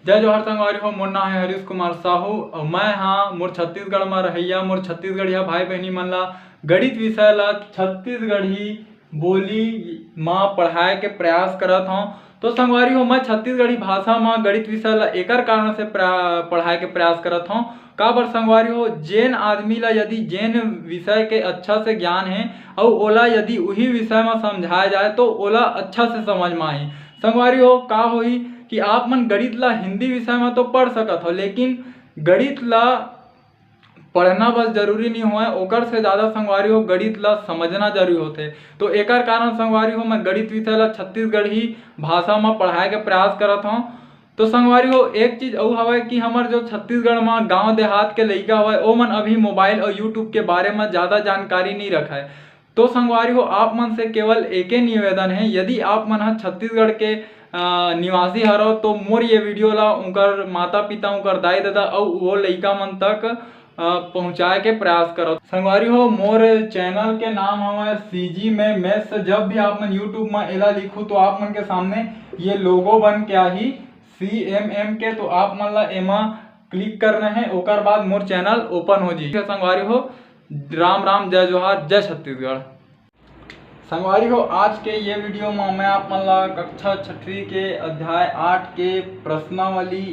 जय जोहर संगवारी हो। मोर नाम है हरीश कुमार साहू और मैं हाँ मोर छत्तीसगढ़ में रहिया मोर छत्तीसगढ़िया भाई बहनी मन ला गणित विषय ला छत्तीसगढ़ी बोली माँ पढ़ाए के प्रयास करत हूँ। तो संगवारी हो मैं छत्तीसगढ़ी भाषा में गणित विषय ला एकर कारण से पढ़ाए के प्रयास करत हूँ। का बर संगवारी हो जेन आदमी ला यदि जेन विषय के अच्छा से ज्ञान है और ओला यदि वही विषय में समझाया जाए तो ओला अच्छा से समझ में आही। संगवारी हो का होई कि आप मन गणित ला हिंदी विषय में तो पढ़ सकत हो, लेकिन गणित ला पढ़ना बस जरूरी नहीं होए, ओकर से ज़्यादा संगवारी हो गणित ला समझना जरूरी होते। तो एकर कारण संगवारी हो मैं गणित विषय ला छत्तीसगढ़ी भाषा में पढ़ाए के प्रयास करत हूँ। तो संगवारी हो एक चीज और हवे कि हमार जो छत्तीसगढ़ में गांव देहात के लइका हवे ओ मन अभी मोबाइल और यूट्यूब के बारे में ज़्यादा जानकारी नहीं रखा है। तो संगवारी हो आप मन से केवल एक ही निवेदन है, यदि आप मन छत्तीसगढ़ के निवासी हरो तो मोर ये वीडियो ला उनकर माता पिता उनकर दाई दादा और वो लइका मन तक पहुँचाए के प्रयास करो। संगवारी हो मोर चैनल के नाम हमारे सीजी में मैथ्स। जब भी आप मन यूट्यूब में एला लिखू तो आप मन के सामने ये लोगो बन के आही CMM के, तो आप मन ला एमा क्लिक करना है, ओकर बाद मोर चैनल ओपन हो जी। संगवारी हो राम राम, जय जोहार, जय छत्तीसगढ़। संगवारी हो आज के ये वीडियो में मैं आप मन ला कक्षा 6वीं के अध्याय 8 के प्रश्नावली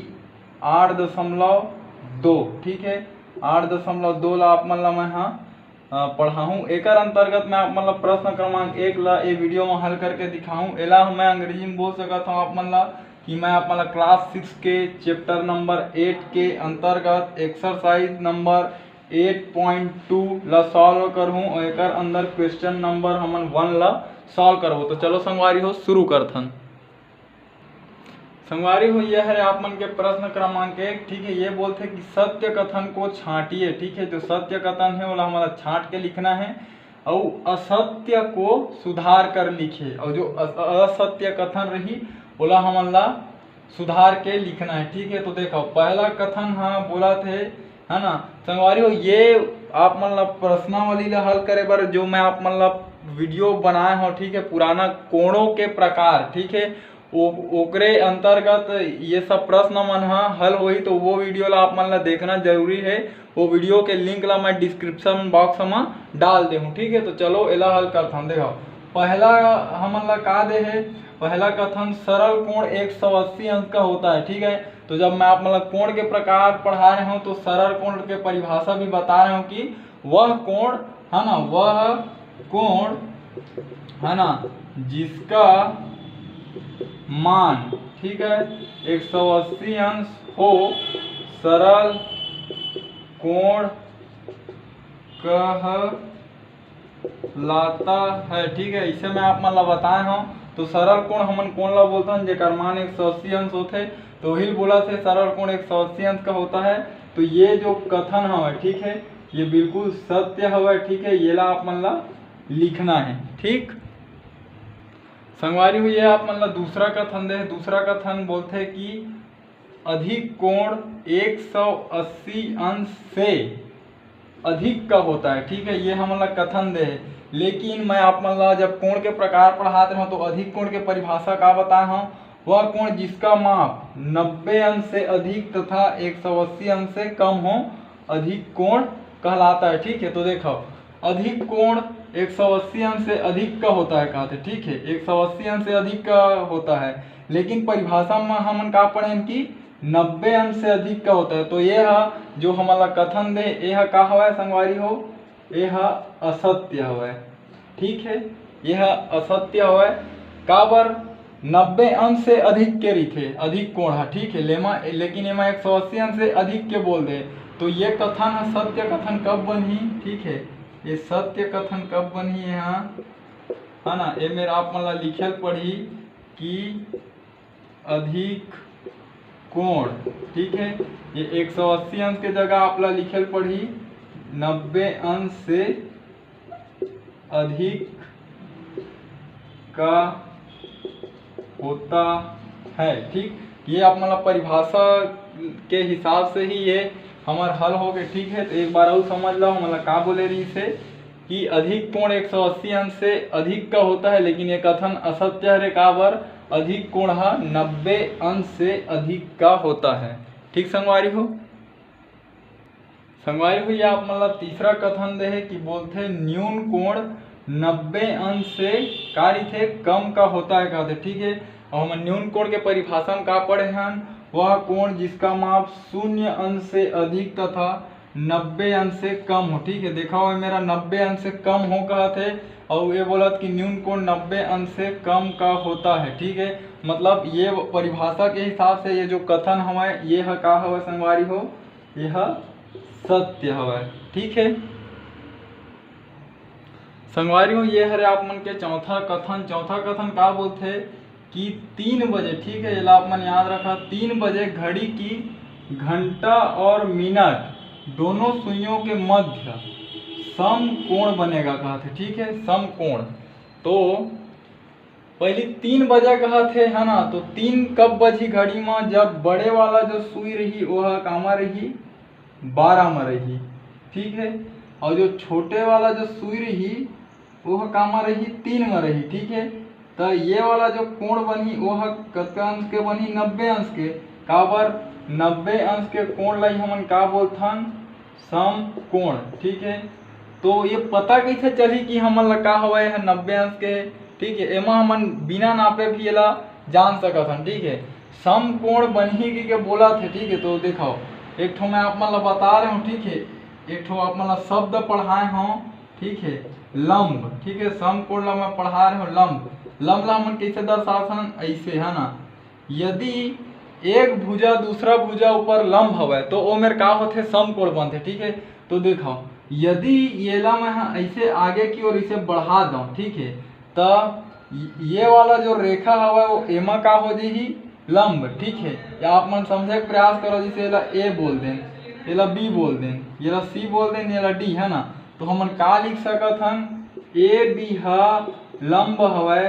8.2 ठीक है 8.2 ला आप मन ला मैं पढ़ाऊँ। एकर अंतर्गत मैं आप मन ला प्रश्न क्रमांक 1 ला ये वीडियो में हल करके दिखाऊँ। एला मैं अंग्रेजी में बोल सकता हूँ आप मन ला कि मैं आप मन ला क्लास 6 के चैप्टर नंबर 8 के अंतर्गत एक्सरसाइज नंबर 8.2 ला सॉल्व करूँ और एकर अंदर क्वेश्चन नंबर हमन 1 ला सॉल्व करबो। तो चलो संगवारी हो शुरू करथन। संगवारी हो यह है आप मन के प्रश्न क्रमांक 1 ठीक है। ये बोलते कि सत्य कथन को छांटिए ठीक है। जो सत्य कथन है वो हमारा छांट के लिखना है और असत्य को सुधार कर लिखे, और जो असत्य कथन रही बोला हमन ला सुधार के लिखना है ठीक है। तो देखो पहला कथन बोला थे है ना संगवारी हो, ये आप मन ला प्रश्नावली ला हल करे बर जो मैं आप मन ला वीडियो बनाए हो ठीक है, पुराना कोणों के प्रकार ठीक है, ओकरे अंतर्गत ये सब प्रश्न मन हल होई। तो वो वीडियो ला आप मन ला देखना जरूरी है। वो वीडियो के लिंक ला मैं डिस्क्रिप्शन बॉक्स में डाल दे हूँ ठीक है। तो चलो एला हल करथन। देखो पहला हमन ला का दे है, पहला कथन सरल कोण 180 अंश का होता है ठीक है। तो जब मैं आप मतलब कोण के प्रकार पढ़ा रहे हूँ तो सरल कोण के परिभाषा भी बता रहे हूँ कि वह कोण है ना, वह कोण है ना जिसका मान ठीक है 180 अंश हो सरल कोण कहलाता है ठीक है। इसे मैं आप मन ला बताए हूँ। तो सरल कोण हमन कोण ला बोलते हैं जेकर मान 180 अंश होते, तो वही बोला थे सरल कोण 180 अंश का होता है। तो ये जो कथन है ठीक है ये बिल्कुल सत्य है ठीक है। ये ला आप मन ला लिखना है ठीक। संगवारी हुई है आप मन ला दूसरा कथन दे। दूसरा कथन बोलते कि अधिक कोण 180 अंश से अधिक का होता है ठीक है। ये हम ला कथन दे, लेकिन मैं आप मन ला जब कोण के प्रकार पढ़ाते हूँ तो अधिक कोण के परिभाषा का बताया हूँ, वह कोण जिसका माप 90 अंश से अधिक तथा 180 अंश से कम हो अधिक कोण कहलाता है ठीक है। तो देखो अधिक कोण 180 अंश से अधिक का होता है कहते ठीक है, 180 अंश से अधिक का होता है, लेकिन परिभाषा में हमन का पढ़े कि 90 अंश से अधिक का होता है। तो ये जो हमारा कथन दे यह का हवा संगवारी हो, यह असत्य हवा ठीक है। यह असत्य हवा का बर 90 अंश से अधिक के रही अधिक कोण है ठीक है, लेकिन एमा 180 अंश से अधिक के बोल दे। तो ये कथन सत्य कथन कब बनी ठीक है, ये सत्य कथन कब बनी है ना। ये मेरा आप मन ला लिखल पढ़ी कि अधिक कोण ठीक है, ये 180 अंश के जगह आप ला लिखल पढ़ी 90 अंश से अधिक का होता है ठीक। ये आप मतलब परिभाषा के हिसाब से ही ये हमार हल हो गए ठीक है। तो एक बार और समझ लो मतलब का बोले रही से कि अधिक कोण 180 अंश से अधिक का होता है, लेकिन ये कथन असत्य है रे काबर। अधिक कोण 90 अंश से अधिक का होता है। ठीक संगवारी हो, संगवारी हो ये आप मतलब तीसरा कथन दे है कि बोलते न्यून कोण 90 अंश से कार्य थे कम का होता है कहते। ठीक है, और हम न्यून कोण के परिभाषा में का पढ़े हैं, वह कोण जिसका माप 0 अंश से अधिक तथा 90 अंश से कम हो। ठीक है, देखा हुआ मेरा 90 अंश से कम हो कहते, और ये बोला कि न्यून कोण 90 अंश से कम का होता है। ठीक है, मतलब ये परिभाषा के हिसाब से ये जो कथन हमारे ये है का हवा संगवारी हो, यह सत्य हवा। ठीक है संगवारी हो, ये हरे आप मन के चौथा कथन। चौथा कथन का बोलते कि 3 बजे, ठीक है, ये आप मन याद रखा, 3 बजे घड़ी की घंटा और मिनट दोनों सुइयों के मध्य सम कोण बनेगा कहते। ठीक है, सम कोण। तो पहले 3 बजे कहते है ना, तो 3 कब बजी घड़ी में, जब बड़े वाला जो सुई रही वह कामा रही 12 में रही। ठीक है, और जो छोटे वाला जो सुई रही वह कामा रही 3 में रही। ठीक है, तो ये वाला जो कोण बनी वह कतका अंश के बनी, 90 अंश के। काबर 90 अंश के कोण लाई हमन का बोलथन, सम कोण। ठीक है, तो ये पता कैसे चली कि हमन ला का हवे है 90 अंश के। ठीक है, एमा हमन बिना नापे भी एला जान सकत हन। ठीक है, सम कोण बनही के बोला थे। ठीक है, तो देखो एक ठो मैं आप मन ला बता रहा हूँ। ठीक है, एक ठो आप मन ला शब्द पढ़ाए हूँ। ठीक है, लंब। ठीक है, सम कोण ला मैं पढ़ा रहा हूँ लंब। लंब ला हमन कैसे दर्शाथन, ऐसे है ना, यदि एक भुजा दूसरा भुजा ऊपर लंब हवे तो ओ मेर का होथे, सम कोण बनथे। ठीक है, तो देखो यदि ये ला मैं ऐसे आगे की ओर इसे बढ़ा दूं, ठीक है, तो ये वाला जो रेखा हवा वो एमा का हो जाही, लंब। ठीक है, या आप मन समझे के प्रयास करो, जैसे एला ए बोल दें, एला बी बोल दें, एला सी बोल दें, एला डी, है ना, तो हमन का लिख सकत हन, ए बी हा लंब हवे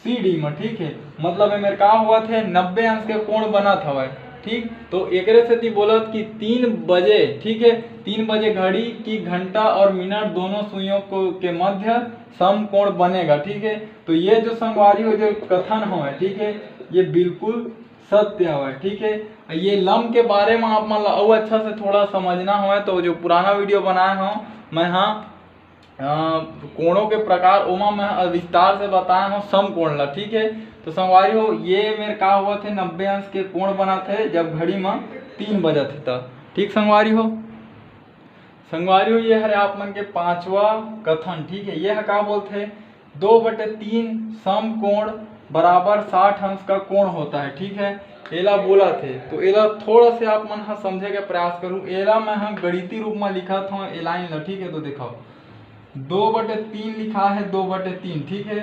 सी डी में। ठीक है, मतलब मेरे का हुआ थे 90 अंश के कोण बनत हवे। ठीक, तो एकरे से बोलत कि 3 बजे, ठीक है, 3 बजे घड़ी की घंटा और मिनट दोनों सुइयों को के मध्य सम कोण बनेगा। ठीक है, तो ये जो संगवारी हो जो कथन हवे, ठीक है, ये बिल्कुल सत्य हवे। ठीक है, ये लंब के बारे में आप मन ला और अच्छा से थोड़ा समझना हवे तो जो पुराना वीडियो बनाए हूँ मैं, हाँ कोणों के प्रकार ओमा मैं विस्तार से बताया हूँ सम कोण ला। ठीक है, तो संगवारी हो ये मेरे का हुआ थे 90 अंश के कोण बना थे जब घड़ी में 3 बजे थे तब। ठीक संगवारी हो, संगवारी हो ये है आप मन के 5वां कथन। ठीक है, यह का बोलते 2/3 सम कोण बराबर 60 अंश का कोण होता है। ठीक है, एला बोला थे, तो एला थोड़ा से आप मन समझे के प्रयास करूँ। एला मैं गणितीय रूप में लिखा था एलाइन ला। ठीक है, तो देखो 2/3 लिखा है 2/3। ठीक है,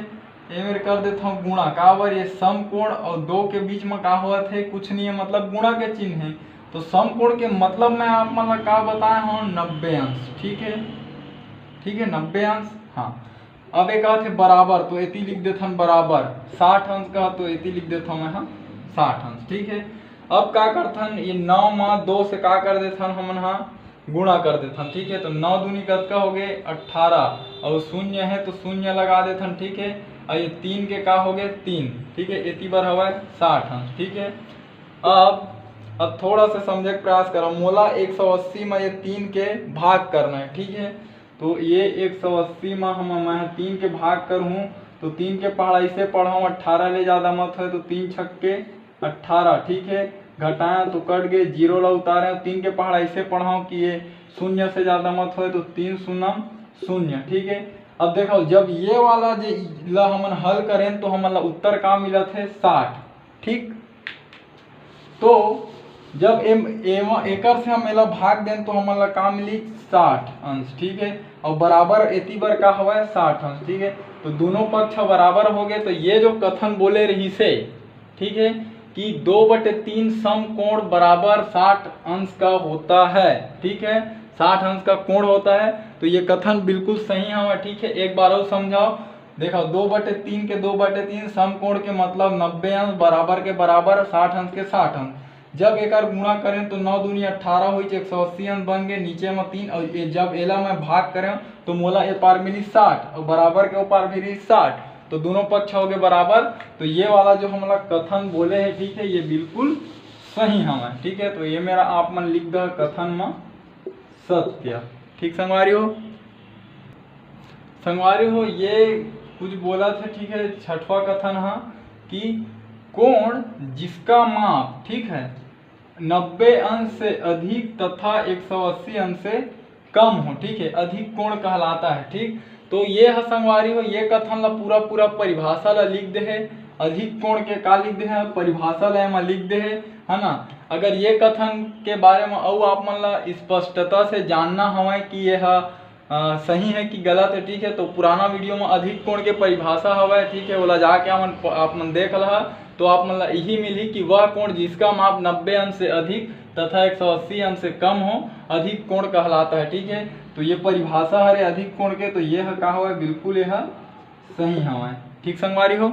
ये मेरे कर देता हूँ गुणा, का बार ये सम कोण और 2 के बीच में का हुआ थे, कुछ नहीं है, मतलब गुणा के चिन्ह है। तो सम कोण के मतलब मैं आप मतलब का बताया हूँ 90 अंश। ठीक है, ठीक है, 90 अंश। हाँ, अब एक थे बराबर, तो एती लिख देता हूँ बराबर 60 अंश का, तो एती लिख देता हूँ मैं, हाँ 60 अंश। ठीक है, अब का करथन, ये 9 में 2 से का कर देथन हमन, हाँ गुणा कर देथन। ठीक है, तो 9 दूनी कतका हो गए 18, और शून्य है तो शून्य लगा देथन। ठीक है, और ये 3 के का हो गए 3। ठीक है, एती बार हवा 60 अंश। ठीक है, अब थोड़ा सा समझे के प्रयास करो, मोला 180 में ये 3 के भाग करना है। ठीक है, तो ये 180 में मैं 3 के भाग करूँ, तो 3 के पढ़ा ऐसे पढ़ाऊँ, 18 ले ज़्यादा मत हो तो 3 छक्के 18। ठीक है, घटाया तो कट गए, 0 ला उतारे, 3 के पहाड़ ऐसे पढ़ाओ कि ये 0 से ज़्यादा मत हो तो 3 शून्य 0। ठीक है, अब देखो जब ये वाला जो ला हमन हल करें तो हमन ला उत्तर का मिला थे 60। ठीक, तो जब एकर से हम एला भाग दें तो हमन ला का मिली 60 अंश। ठीक है, और बराबर एती बार का हवा 60 अंश। ठीक है, तो दोनों पक्ष बराबर हो गए। तो ये जो कथन बोले रही से, ठीक है, कि 2/3 सम कोण बराबर 60 अंश का होता है। ठीक है, 60 अंश का कोण होता है, तो ये कथन बिल्कुल सही है। ठीक है, एक बार और समझाओ, देखो 2/3 के 2/3 सम कोण के मतलब 90 अंश बराबर के बराबर 60 अंश के 60 अंश। जब एक गुणा करें तो 9 दूनी 18 हो 180 अंश बन गए, नीचे में 3, और जब एला में भाग करें तो मोला ए पार मिली 60 और बराबर के ओ पार मिली 60, तो दोनों पक्ष हो गए बराबर। तो ये वाला जो हम लोग कथन बोले हैं, ठीक है, ये बिल्कुल सही हमें, ठीक है। तो ये मेरा आप मन लिख दो कथन में सत्य, ठीक संगवारी हो। संगवारी हो ये कुछ बोला था, ठीक है। छठवां कथन है कि कोण जिसका माप, ठीक है, 90 अंश से अधिक तथा 180 अंश से कम हो, ठीक है, अधिक कोण कहलाता है, ठीक। तो ये है संगवारी हो, ये कथन ला पूरा पूरा परिभाषा ला लिख दे है। अधिक कोण के का लिख दे है, परिभाषा ला एमा लिख दे है ना। अगर ये कथन के बारे में और आप मन ला स्पष्टता से जानना हवे कि यह सही है कि गलत है, ठीक है, तो पुराना वीडियो में अधिक कोण के परिभाषा हवे, ठीक है, बोला जाके आप मन देख लहा, तो आप मन ला यही मिली कि वह कोण जिसका माप 90 अंश से अधिक तथा 180 अंश से कम हो अधिक कोण कहलाता है, ठीक है। तो ये परिभाषा है अधिक कोण के, तो यह का हवे बिल्कुल यह सही हवे, ठीक संगवारी हो।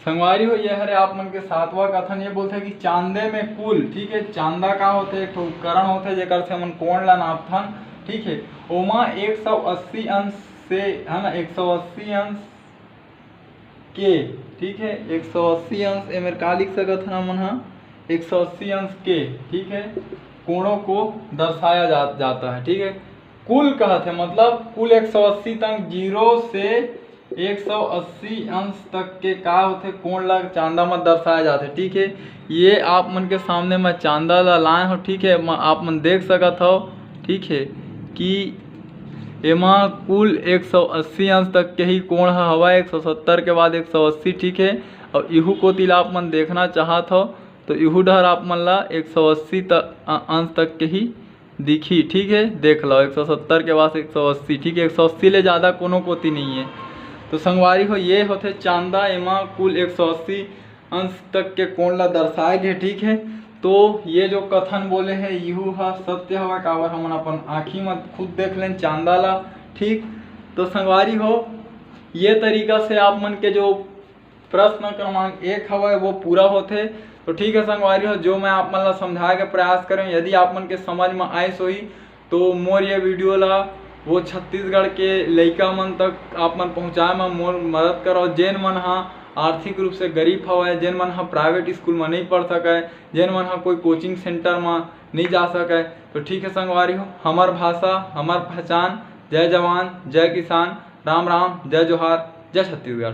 संगवारी हो ये हरे आप मन के सातवां कथन ये बोलते हैं कि चांदे में कुल, ठीक है, चांदा का होते एक उपकरण होते जेकर से हमन कोण ला नापथन, ठीक है। ओमा 180 अंश से, है ना, 180 अंश के, ठीक है, 180 अंश ए मेरे का लिख सकत हन हमन, 180 अंश के, ठीक है, कोणों को दर्शाया जाता है, ठीक है। कुल कहते हैं मतलब कुल 180 तक 0 से 180 अंश तक के का होते कोण ला चांदा में दर्शाया जाते, ठीक है। ये आप मन के सामने मैं चांदा ला लाए हो, ठीक है, आप मन देख सकत हो, ठीक है, कि एमा कुल 180 अंश तक के ही कोण हवा, 170 के बाद 180, ठीक है। और इहू को तिला आप मन देखना चाहत हो तो इहू डहर आप मन ला 180 अंश तक के ही दिखी, ठीक है, देख लो 170 के बाद 180, ठीक है, 180 ले ज़्यादा कोनो कोती नहीं है। तो संगवारी हो ये होते चांदा, एमा कुल 180 अंश तक के कोण ला दर्शाए गए, ठीक है। तो ये जो कथन बोले हैं यहू हा सत्य हवा, काबर हमन अपन आँखी में खुद देख लें चांदा ला, ठीक। तो संगवारी हो ये तरीका से आप मन के जो प्रश्न क्रमांक 1 हवा वो पूरा होते। तो ठीक है संगवारी हो, जो मैं आप मन ला समझाए के प्रयास करें, यदि आप मन के समझ में आए सोई तो मोर ये वीडियो ला वो छत्तीसगढ़ के लइका मन तक आप मन पहुँचाए में मोर मदद करो। जेन मन हा आर्थिक रूप से गरीब हवे, जेन मन हा प्राइवेट स्कूल में नहीं पढ़ सके, जेन मन हा कोई कोचिंग सेंटर में नहीं जा सके, तो ठीक है संगवारी हो, हमार भाषा हमार पहचान। जय जवान जय किसान, राम राम, जय जोहार, जय छत्तीसगढ़।